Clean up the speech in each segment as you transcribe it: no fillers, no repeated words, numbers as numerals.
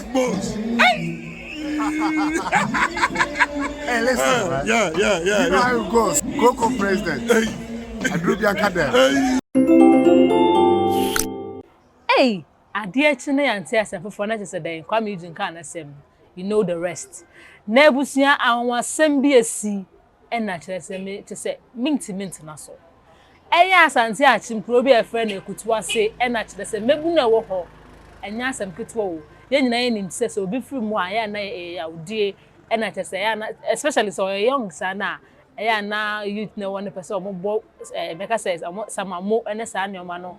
boss. Hey, listen. Yeah. You know how it goes. Coco president. I drew the academy. Hey, adeɛ kyi ne yante asɛm for na kyerɛ dɛn kwame ejin kan asɛm. You know the rest. Na ebusia anwasɛm bi esi ɛna kyerɛ sɛ me kyerɛ mint na so. Ɛyɛ asante akyem kuro bi ɛfrɛ na Akutuase ɛna kyerɛ sɛ mebu na ɛwɔ hɔ. Ɛnya asɛm ketewa o. Yɛn nyinaa yɛ nim sɛ sɛ obi firi mu a yɛ na awudie ɛna kyerɛ sɛ yɛ na especially so young saa na ɛyɛ na youth na wɔn pɛ sɛ ɔmo bɔ meka sɛ ɔmo samamo ɛne saa nneɛma no.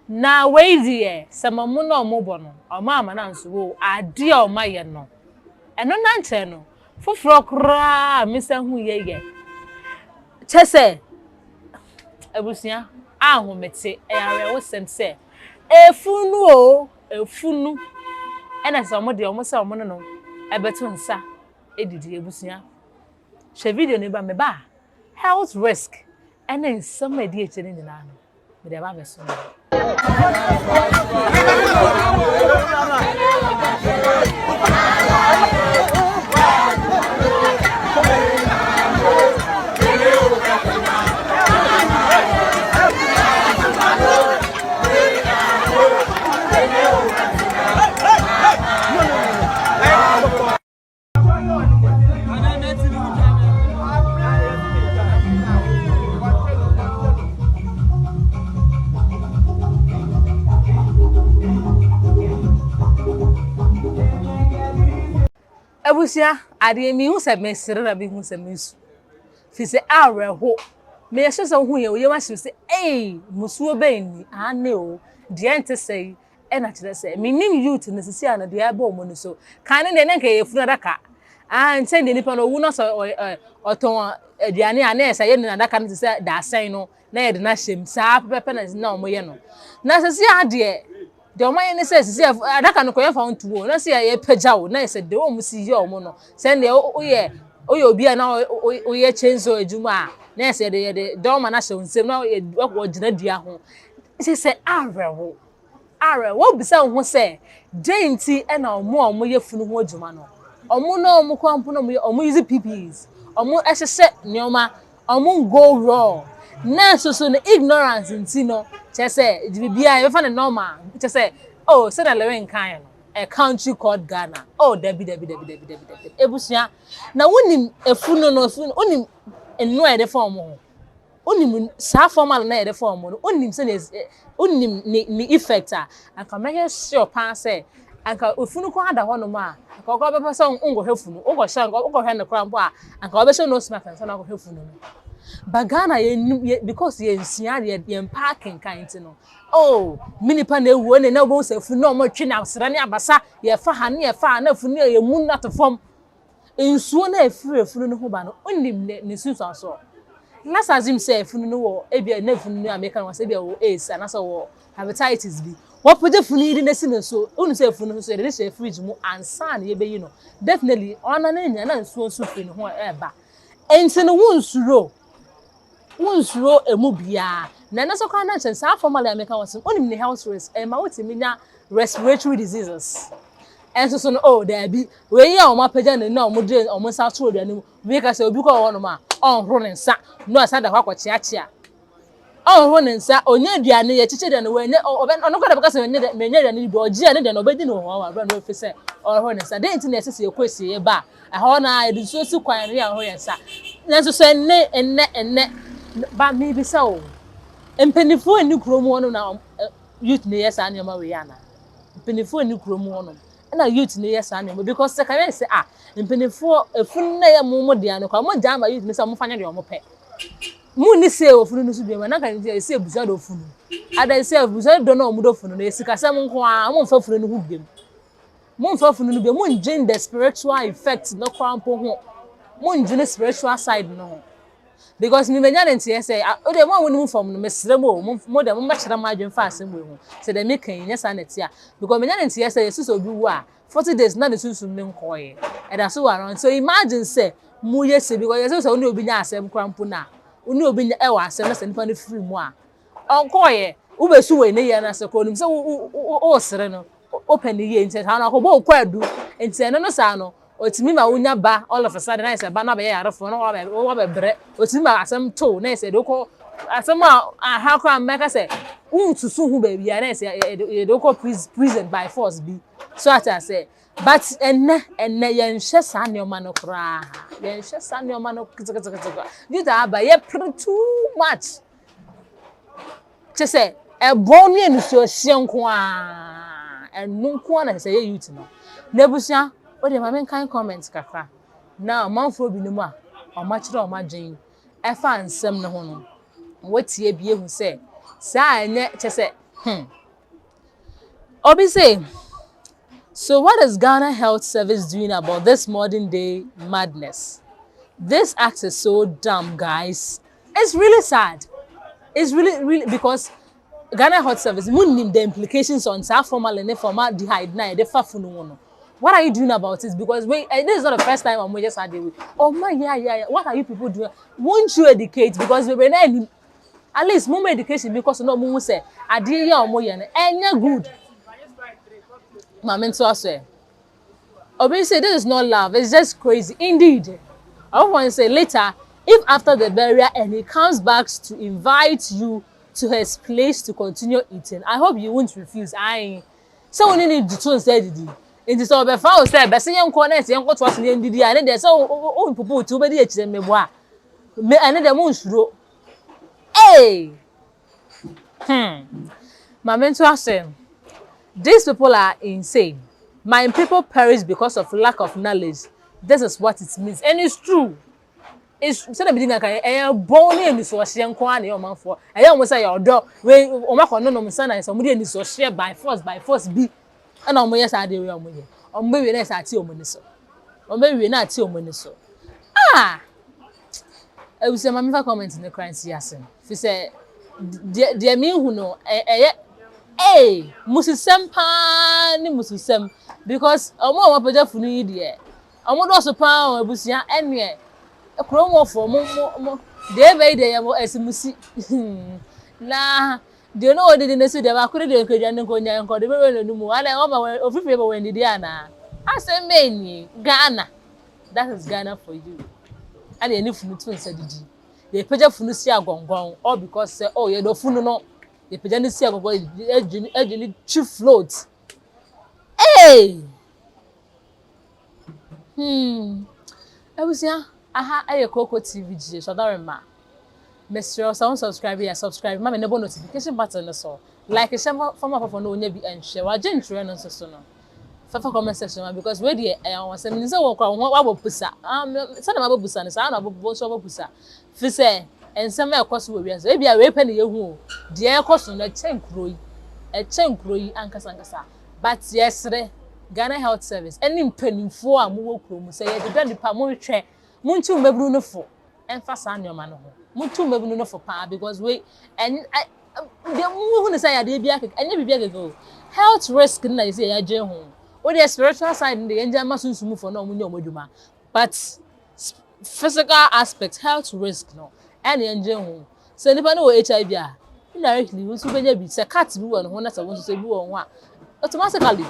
Na wei die samamu na omobọ no ama na nso wo ade a oma ye no eno na nche no foforo kra misa hu ye chese abusia ahomete eyare wo sem se efunu ena se omo de omo se omo no ebeto nsa edidi abusia hwe video ne ba me ba health risk ena nsam edi eche ne nyina no me de ba beso Abusia ade mi hu se mesere na bi hu se mesu fi se areho me yehye se hu ye o ye ma hye se musuo beni ane o de ente sei e na kire se me nim youth ne sisi ana de aba omo ne so kan ne ne nka ye funu daka nte de nipa no wu no so oton aduane ana esa ye ne daka ne se da asan no na ye de na hyem saa pepe na omo ye no na sisi ade de omaye ne se sisi adaka no koye fa ntuo na se ye pagya wo na se de o musi ye omo no se ne oye obi na oye chenzo ejuma na se de oma na hye nsem na wo gina dua ho se arewo bisa ho se denti e na omo ye funu ho ejuma no omo na omo kwampo na omo use PPEs omo ehye neoma omo go raw na so no ignorance nti no chese bibia e fa na normal chese say na lewe nkan no a country called Ghana debi ebusia na wonim efunu no onim enu e de form ho onim sa formal na e de form no onim se onim ni effect anka meye sure pa say anka efunu ko ada ho no ma anka ko be pese ngo hefunu ngo sha ngo hwe ne krampo anka obe se no smack and so na go hefunu no Bagana because ye nsia ye parking kind no minipa na ewu ne na obo se fu no mo twe na asra ne abasa ye fa ha ne ye fa na fu ne ye mu na to fom nsuo na efuru no ho ba no onim ne susu so last azim say fu no wo ebia na fu no American was ebia wo AIDS na so wo hepatitis bi wo pode fu ni ne si so onu say fu no so de say fridge mu ansa na ye be yi no definitely ona na nya na nsuo so fi no ho eba enti no wonsuro emu bia na na so kan na chen sa formal American was onim ne health risk ma wotimi nya respiratory diseases enso so no there be we ya o ma pagya ne na o mo de o mo sa to aduane mu we ka se obi ko wo no ma onhoro ne nsa no asa da kwa chia onhoro ne nsa onye aduane ye chiche de no we ne ono ko da ka se menye aduane bi ogie ne de no obedi no ho wa bra no fi se onhoro ne nsa de nti na ese ekwesi ye ba ho na eduso si kwan re ya ho ye nsa na so se enne ba mi bi sa o empenifo eni kromu ono na youth ne yes anya ma we yana empenifo eni kromu ono na youth ne yes anya because se kan say empenifo efun na ya mu de anu kwa mo jama youth ne say mo fanya de o mo pe mu ni say ofunu no su bi na kan say busa do ofunu ada say busa do na o mu do ofunu na esika sam nko a mo mfa ofunu no hu biem mo mfa ofunu no bi mo njin the spiritual effect no kwampo ho mo njin spiritual side no because me menya ntie say o de mo wonu form no mesrem mo de mo mechira ma adwen fa asem we hu say de me kan nya sa na tia because menya ntie say yesu so bi wu a 40 days na de sunsun ne nkoye e da so around so imagine say mu yese because yesu so oni obi nya asem krampo na oni obi nya e wa asem na se nipa ne free mu a onkoye wo besu we ne ye na se ko nim say wo sere no open the year nti na ko bo kwadu nti no sa no otimi ma wonya ba all of a sudden I say ba na be yarefo no wa be bre otimi ma asem to na say do ko asem a ha ko ameka say untusu hu ba bia na say e do ko prison by force bi so I say but enne yen hye sa ne o ma no kra yen hye sa ne o ma no kizikizikizika you da ba ye too much che say e bon ne nsuo hye nko a enu nko na say ye youth no nebusia o de ma men kan comment kakra na manfo bi nemu a o ma kire o ma dwen e fa nsem ne ho no watie bi ehu say sa enye che say obi say so what is Ghana Health Service doing about this modern day madness? This act is so dumb, guys. It's really sad. It's really because Ghana Health Service wouldn't the implications on formal and formaldehyde na the fafunu. What are you doing about it? Because this is not the first time I'm just had it. Oh my yeah. What are you people doing? Won't you educate? Because we not at least more education because no more say I did ya more yen good. My mentor say obviously this is not love, it's just crazy. Indeed. I want to say later, if after the burial and he comes back to invite you to his place to continue eating, I hope you won't refuse. So we need to tune say didi. It so be fa o say be say yenko na say yenko to us ne didi a ne dey say o pupu tu be dey akire me bo a me ane dey mo nsuro. Hey. My mentor say these people are insane. My people perish because of lack of knowledge. This is what it means. And it's true. It's so the beginning can born in so hye nko an e man for. E almost say your door we o ma kono no msa na so mudi ni so share by force bi. And omo yes ade we omo ye. Omo we na sa ati omo ni so. Omo we na ati omo ni so. Ah. I will say my me comment in the crime siasen. Fi say de me hu no eh musisem pa ni musisem because omo paja funu yi de omo do so pa abusia ene ekro mo for mo de be de yamo esimusi na de no de ne so de ba kure de nkadwa ne konya nko de be we no mu ala o ma ofife be we ndidi ana asem be ni Ghana. That is Ghana for you. And any funu tun se didi ye paja funu si agongon all because say oh ye do funu no ye paja ni si agongon ejini chief float. Hey. Ebusia aha aye Kofitv GH so that remember Mr. Sound subscribe here subscribe ma me nebo notification button so like share for no onya bi enhwe wa gentry no so no fafa comment section because we dey won say me say wo kwa wa bopusa say na ma bopusa ne say na bobo so bopusa fi say ensem e koso we wiase e bia we pe ne yehu de e koso na chenkro yi ankasa but yesre Ghana Health Service any mpanimfo a mo wo krom say ye de nipa mo hwe muntu mebru no fo emphasize nyoma no ho muntu mebru no fo pa because we and the mo hu say ya de bia anya bibia go health risk na say ya je ho o the spiritual side in the enja masunsumu for no munye omoduma but physical aspect health risk no and enje ho so nipa no HIV a indirectly we so benya bi say cat bi won ho na say won so bi won ho a automatically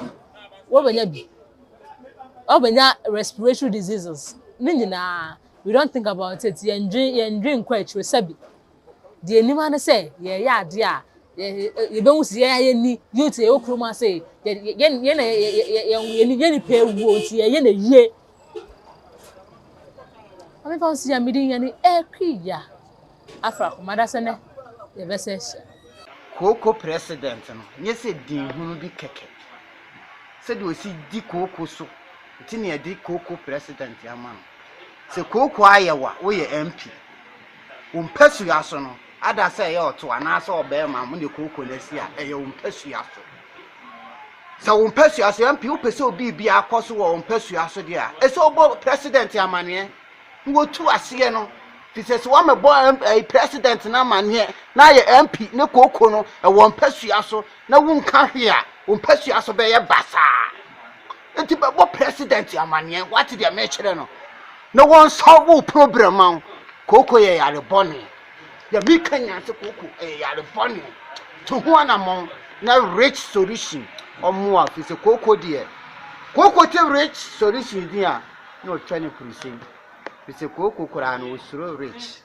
we benya bi o benya respiratory diseases ninjina we don't think about it ye ndrin kwa chire sabi de enima na say ye ya ade a ye be hu si ye ni youth e okroma say ye ni pe wo ti ye na ye ami fa si ya midin ye ni ekwiya afra komada se ne ye be se Koko president no nye se din hunu bi keke se de osi di koko so ti ne di koko president ya man se koko ayewa wo ye MP umpasu ya so no ada se ye oto ana se obema mo ne koko lesi a ye umpasu ya so se umpasu ya so MP upese obi bia akoso wo umpasu ya so de a e se obo president ya mane wo tu ase no Fisesi wa me boy president na mane na ye MP ne koko no e won pasua so na wunka hwe a won pasua so be ye basa enti be bo president amane what dey me kire no na won solve problem an koko ye yare bone ya bi kanya se koko yare bone to ho anamon na rich solution Omo fi se koko de cocoa rich solution dia no 20%. Fi se koko kura no osuro rich.